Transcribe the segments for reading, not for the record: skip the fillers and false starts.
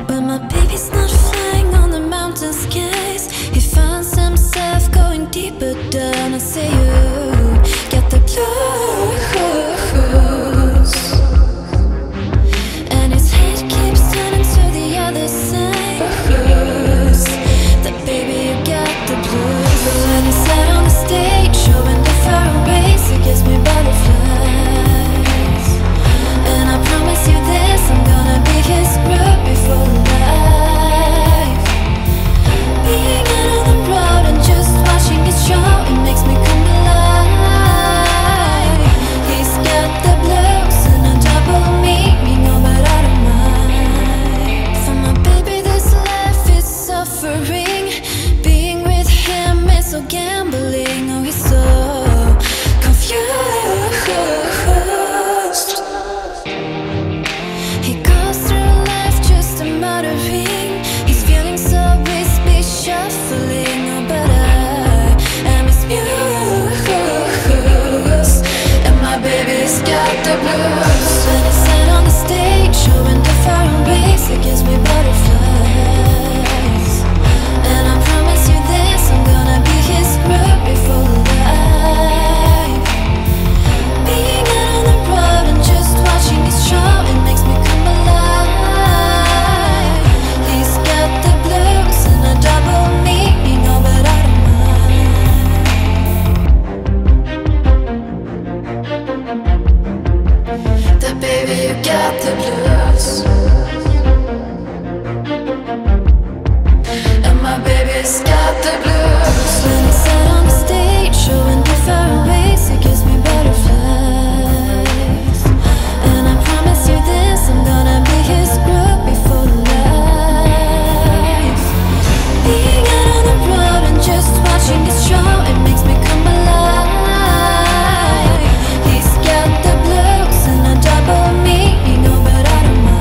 But my baby's not flying on the mountain skies. He finds himself going deeper down. I say you get the blues, and his head keeps turning to the other side. That baby, you got the blues. baby, you got the blues. And my baby's got the blues. When I sat on the stage, showing different ways, it gives me butterflies. And I promise you this, I'm gonna be his groupie for life. Being out on the road and just watching his show, it makes me come alive. He's got the blues and a double meaning, oh, but I don't mind.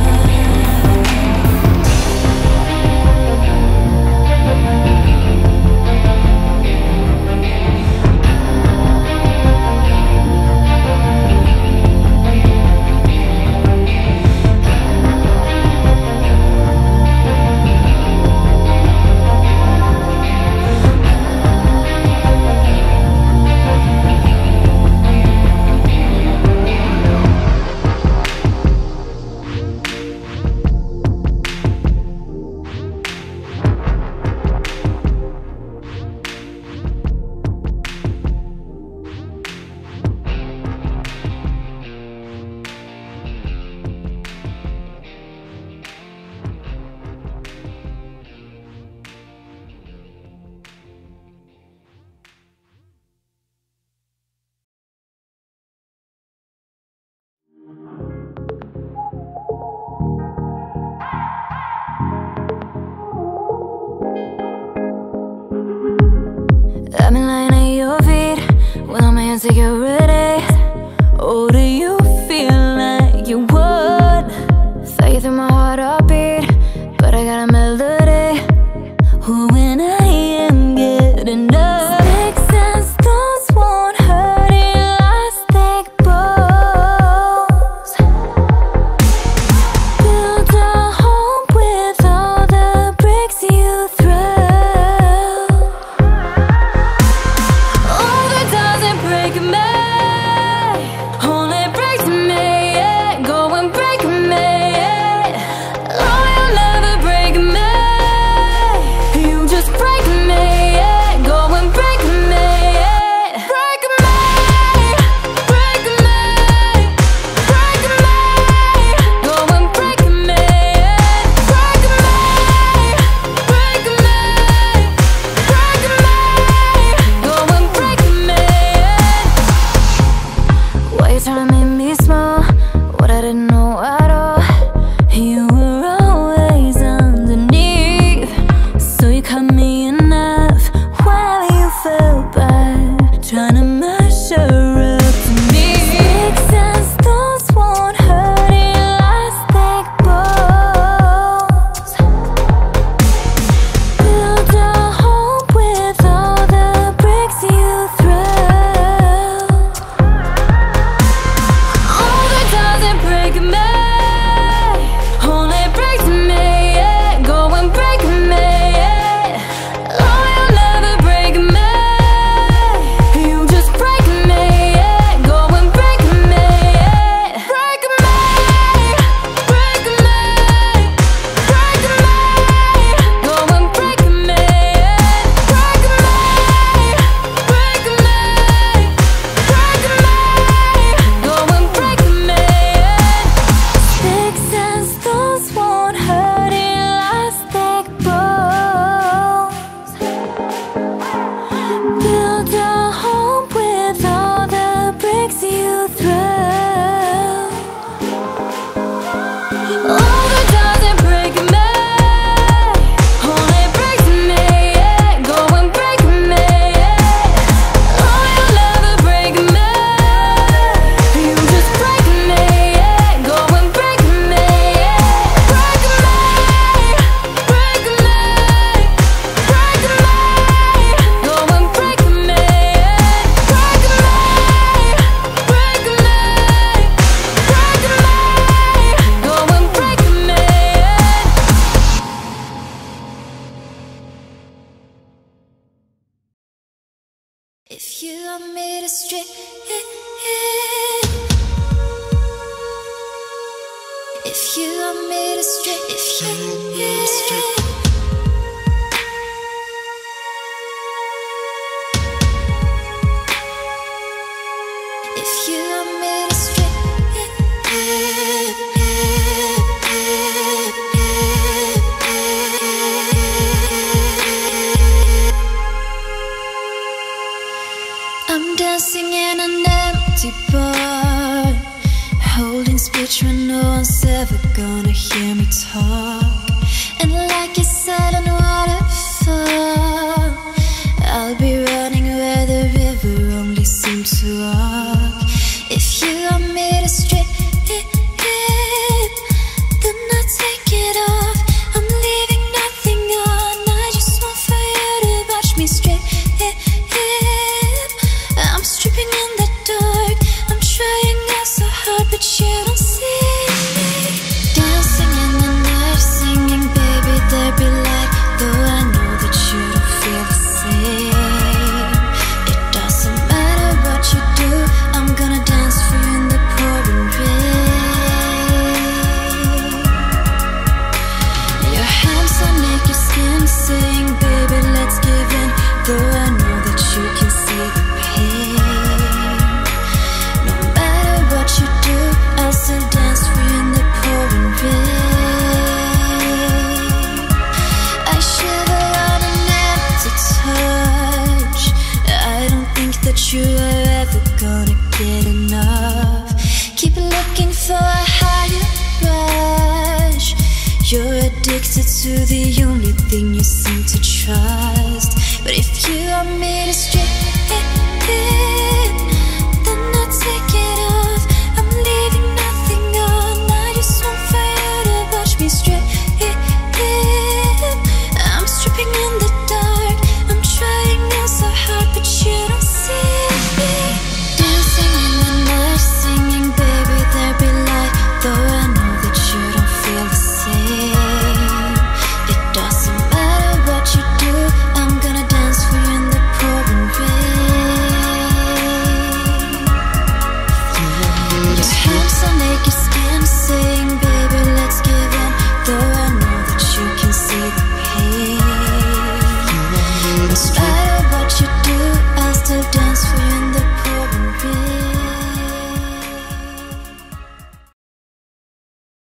I've been lying at your feet with all my hands to get ready. Oh, do you feel like you would? Thought you threw my heart a beat, but I got a melody. Who when I am getting up. Sticks and stones won't hurt elastic bones. Build a home with all the bricks you throw. Trying to make me small, what I didn't know at all. You were always underneath, so you cut me enough while you felt bad, trying to measure up to me. Sticks and stones won't hurt elastic bones. Build a home with all the bricks you throw. Break me, only break me, yeah. Go and break me, yeah. Oh, you'll never break me. You just break me, yeah. Go and break me, yeah. Break me, break me, break me. Go and break me, yeah. Break me, break me, break me. Go and break me. Sticks and stones won't hurt elastic bones. Build a home with all the bricks you throw. All that doesn't break me, only breaks me, yeah. Go and break me, yeah. Oh, you'll never break me. You just break me, yeah. Go and break me, yeah. Break me, break me, break me. Go and break me, yeah. Break me, break me, break me. Go and break me, yeah. If you want me to stray, if you want me to stray, if you want me to stray. If you want me to stray, no one's ever gonna hear me talk. And like a silent waterfall, I'll be running where the river only seems to walk. If you want me to strip, then I'll take it off. I'm leaving nothing on. I just want for you to watch me strip. I'm stripping in the dark. I'm trying out so hard, but you don't see me. Dancing in the night, singing, baby, there be light. Though I know that you don't feel the same. It doesn't matter what you do, I'm gonna dance for you in the pouring rain. Your hands on naked skin, saying, baby, let's give in. Though I know that you can see the pain. No matter what you do, I'll still dance for you in the pouring rain. I shiver on an empty touch. I don't think that you are ever gonna get enough. Keep looking for a higher rush. You're addicted to the only thing you seem to trust. But if you want me to strip